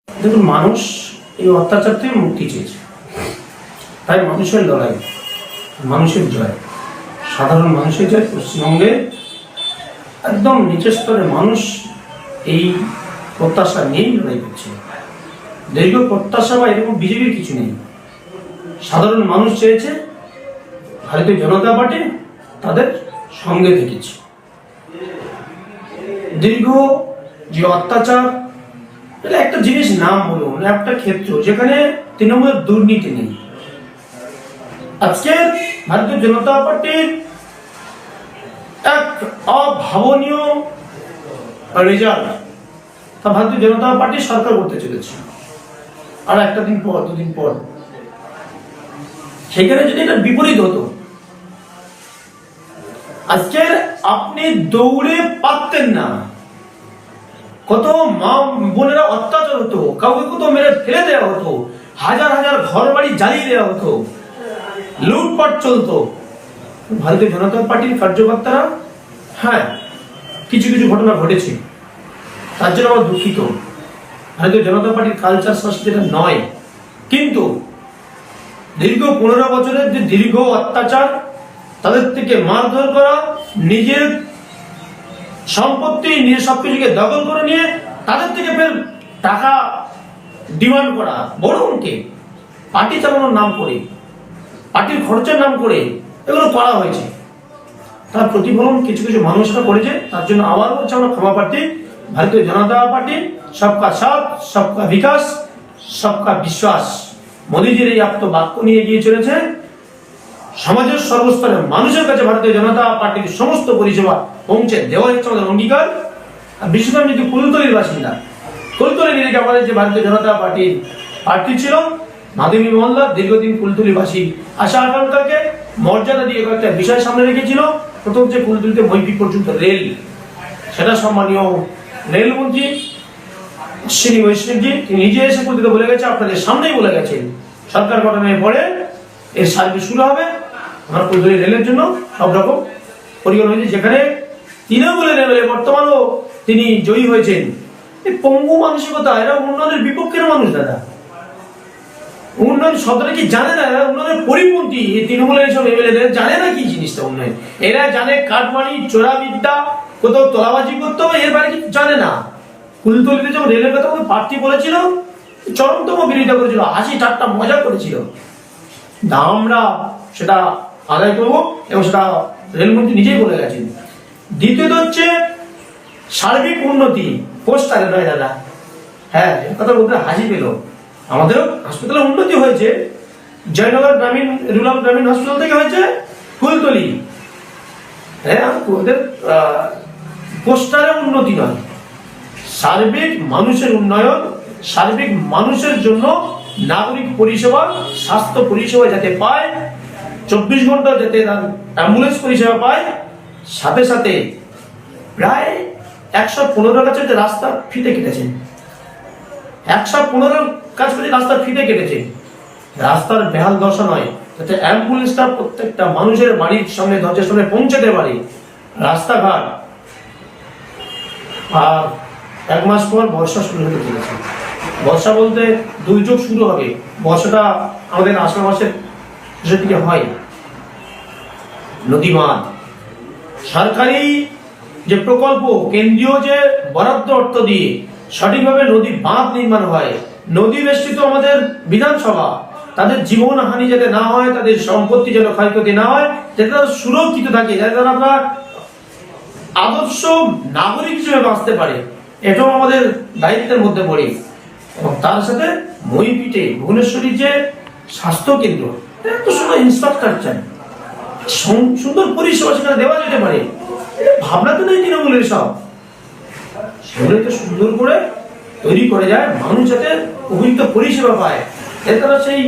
দেখুন, মানুষ এই অত্যাচার থেকে মুক্তি চেয়েছে, তাই মানুষের লড়াই, মানুষের জয়, সাধারণ মানুষের জয়। পশ্চিমবঙ্গে একদম নিচের স্তরে মানুষ এই প্রত্যাশা নিয়েই লড়াই করছে। দীর্ঘ প্রত্যাশা বা এরকম বিজেপির কিছু নেই। সাধারণ মানুষ চেয়েছে, ভারতীয় জনতা পার্টি তাদের সঙ্গে থেকেছে। দীর্ঘ যে অত্যাচার, এটা একটা জিনিস নাম বলুন, একটা ক্ষেত্র যেখানে তৃণমূলের দুর্নীতি নেই। আজকে ভারতীয় জনতা পার্টির এক অভাবনীয় রেজাল্ট, তা ভারতীয় জনতা পার্টি সরকার করতে চলেছে আর একটা দিন পর, দুদিন পর। সেখানে যদি এটা বিপরীত হতো, আজকে আপনি দৌড়ে পারতেন না। কত মা বোনেরা অত্যাচার হতো, কাউকে কত মেরে ফেলে দেওয়া হতো, হাজার হাজার ঘর বাড়ি জ্বালিয়ে দেওয়া হতো, লুটপাট চলতো। ভারতীয় জনতা পার্টির কার্যকর্তারা, হ্যাঁ, কিছু কিছু ঘটনা ঘটেছে, তার জন্য আমরা দুঃখিত। ভারতীয় জনতা পার্টির কালচার সংস্কৃতিটা নয়, কিন্তু দীর্ঘ 15 বছরের যে দীর্ঘ অত্যাচার, তাদের থেকে মারধর করা, নিজের সম্পত্তি, নিজের সবকিছুকে দখল করে নিয়ে তাদের থেকে ফের টাকা ডিমান্ড করা, বড় অঙ্কে পার্টি চালানোর নাম করে, পার্টির খরচের নাম করে এগুলো করা হয়েছে। তার প্রতিফলন কিছু কিছু মানুষরা করেছে। তার জন্য আবার বলছে, আমরা ক্ষমা প্রার্থী। ভারতীয় জনতা পার্টি সবকা সাথ, সবকা বিকাশ, সবকা বিশ্বাস, মোদীজির এই আপ্ত বাক্য নিয়ে এগিয়ে চলেছে। সমাজের সর্বস্তরের মানুষের কাছে ভারতীয় জনতা পার্টির সমস্ত পরিষেবা পৌঁছে দেওয়া হচ্ছে আমাদের অঙ্গীকার। আর বিশেষ করে যদি কুলতলির বাসিন্দা, কুলতলির এলাকা আমাদের যে ভারতীয় জনতা পার্টির প্রার্থী ছিল মাধবী মহল্লা, দীর্ঘদিন কুলতলিবাসী আশা আকাঙ্ক্ষাকে মর্যাদা দিয়ে কয়েকটা বিষয় সামনে রেখেছিল। প্রথম যে কুলতলিতে মৈপি পর্যন্ত রেল, সেটা সম্মানীয় রেলমন্ত্রী শ্রী বৈষ্ণবজি তিনি নিজে এসে কুলতলিতে বলে গেছে, আপনাদের সামনেই বলে গেছেন, সরকার গঠনের পরে এর সার্ভিস শুরু হবে। আমরা কুলতলি রেলের জন্য সব রকম পরিকল্পনা হয়েছে। যেখানে তৃণমূলের রেলে বর্তমানও তিনি জয়ী হয়েছেন। এই পঙ্গু মানসিকতা, এরা উন্নয়নের বিপক্ষের মানুষ। দাদা, উন্নয়ন শব্দটা কি জানে না? এরা উন্নয়নের পরিপন্থী। এই তৃণমূলের এইসব এমএলএ জানে না কি জিনিসটা উন্নয়ন। এরা জানে কাটমানি, চোরাবিদ্যা, কোথাও তোলাবাজি করতে হবে, এর বাইরে কিছু জানে না। কুলতলিতে যখন রেলের কথা প্রার্থী বলেছিল, চরমতম বিরোধিতা করেছিল, হাসি ঠাট্টা মজা করেছিল। আমরা সেটা আদায় করবো এবং সেটা রেলমন্ত্রী নিজেই বলে গেছেন। দ্বিতীয়ত হচ্ছে সার্বিক উন্নতি, পোস্টারে নয় দাদা। হ্যাঁ, এর কথা বলতে হাসি পেল। আমাদেরও হাসপাতালে উন্নতি হয়েছে, জয়নগর গ্রামীণ রুরাল গ্রামীণ হসপিটাল থেকে হয়েছে কুলতলি। হ্যাঁ, ওদের পোস্টারে উন্নতি নয়, সার্বিক মানুষের উন্নয়ন, সার্বিক মানুষের জন্য নাগরিক পরিষেবা, স্বাস্থ্য পরিষেবা যাতে পায়, 24 ঘন্টা যাতে অ্যাম্বুলেন্স পরিষেবা পায়। সাথে সাথে প্রায় 115 কাছে যে রাস্তা ফিতে কেটেছেন, 115 কাজ করে রাস্তা ফিতে কেটেছে। রাস্তার বেহাল দশা নয়, যাতে অ্যাম্বুলেন্সটা প্রত্যেকটা মানুষের বাড়ির সামনে, দরজার সামনে পৌঁছাতে পারে। রাস্তাঘাট। আর 1 মাস পর বর্ষা শুরু হতে চলেছে। বর্ষা বলতে দুর্যোগ শুরু হবে। বর্ষাটা আমাদের আষাঢ় মাসের শেষের দিকে হয়। নদী বাঁধ, সরকারি যে প্রকল্প, কেন্দ্রীয় যে বরাদ্দ অর্থ দিয়ে সঠিকভাবে নদী বাঁধ নির্মাণ হয়, নদী বেষ্টিত আমাদের বিধানসভা, তাদের জীবন হানি যাতে না হয়, তাদের সম্পত্তি যেন ক্ষয়ক্ষতি না হয়, যাতে তারা সুরক্ষিত থাকে, যাতে তারা আদর্শ নাগরিক হিসেবে বাঁচতে পারে, এটাও আমাদের দায়িত্বের মধ্যে পড়ে। এবং তার সাথে মইপিটে ভুবনেশ্বরীর যে স্বাস্থ্য কেন্দ্র, এত সুন্দর ইনফ্রাস্ট্রাকচার, সুন্দর পরিষেবা সেখানে দেওয়া যেতে পারে, ভাবনা তো নেই তৃণমূলের। সব সেগুলোকে সুন্দর করে তৈরি করে যায়, মানুষ যাতে উপযুক্ত পরিষেবা পায়। এর দ্বারা সেই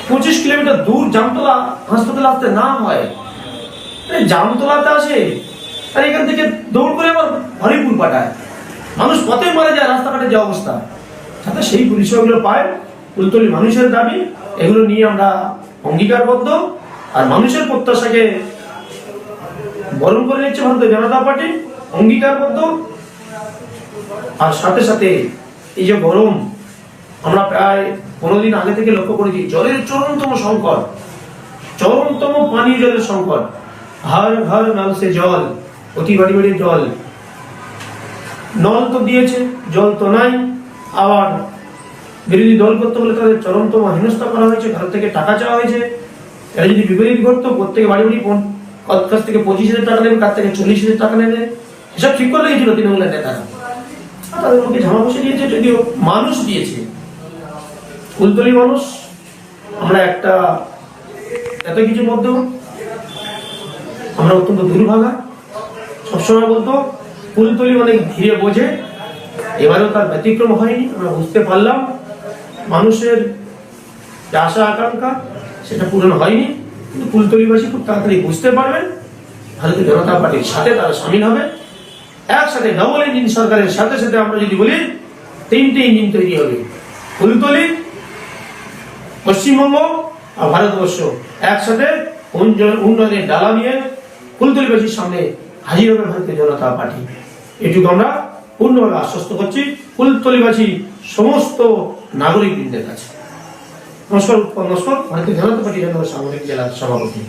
25 কিলোমিটার দূর জামতলা হাসপাতালে আসতে না হয়। জামতলাতে আসে আর এখান থেকে দৌড় করে আবার হরিপুর পাঠায়, মানুষ পথে মারা যায়, রাস্তাঘাটে যে অবস্থা, যাতে সেই পরিষেবাগুলো পায়। কুলতলি মানুষের দাবি, এগুলো নিয়ে আমরা অঙ্গীকারবদ্ধ। আর মানুষের প্রত্যাশাকে বরণ করে নিচ্ছে ভারতীয় জনতা পার্টি, অঙ্গীকারবদ্ধ। আর সাথে সাথে এই যে গরম, আমরা প্রায় 15 দিন আগে থেকে লক্ষ্য করেছি জলের চরমতম সংকট, চরমতম পানীয় জলের সংকট। হর ঘর নল সে জল, অতি বাড়ি বাড়ি জল। নল তো দিয়েছে, জল তো নাই। আবার বিরোধী দল করতে হলে তাদের চরমতম হেনস্থা করা হয়েছে, ভারত থেকে টাকা চাওয়া হয়েছে। এরা যদি বিপরীত করতো, প্রত্যেকে বাড়ি বাড়ি কাছ থেকে 25,000 টাকা নেবে, কাছ থেকে 40,000 টাকা নেবে, এসব ঠিক করে রেখেছিল তৃণমূলের নেতারা। তাদের মুখে ঝামা বসে দিয়েছে, যদিও মানুষ দিয়েছে, কুলতলি মানুষ। আমরা একটা এত কিছু মধ্যে আমরা অত্যন্ত দুর্ভাগা। সবসময় বলতো কুলতলি অনেক ধীরে বোঝে, এবারেও তার ব্যতিক্রম হয়নি। আমরা বুঝতে পারলাম মানুষের যে আশা আকাঙ্ক্ষা সেটা পূরণ হয়নি, কিন্তু কুলতলিবাসী খুব তাড়াতাড়ি বুঝতে পারবেন, ভারতীয় জনতা পার্টির সাথে তারা সামিল হবে। একসাথে ডবল ইঞ্জিন সরকারের সাথে সাথে আমরা যদি বলি 3টে ইঞ্জিন তৈরি হবে, কুলতলি, পশ্চিমবঙ্গ আর ভারতবর্ষ একসাথে উন্নয়নের ডালা নিয়ে কুলতলিবাসীর সামনে হাজির হবে ভারতীয় জনতা পার্টি। এটুকু আমরা পূর্ণভাবে আশ্বস্ত করছি কুলতলিবাসী সমস্ত নাগরিক বৃন্দের কাছে। নমস্কার, ভারতীয় জনতা পার্টি সামরিক জেলার সভাপতি।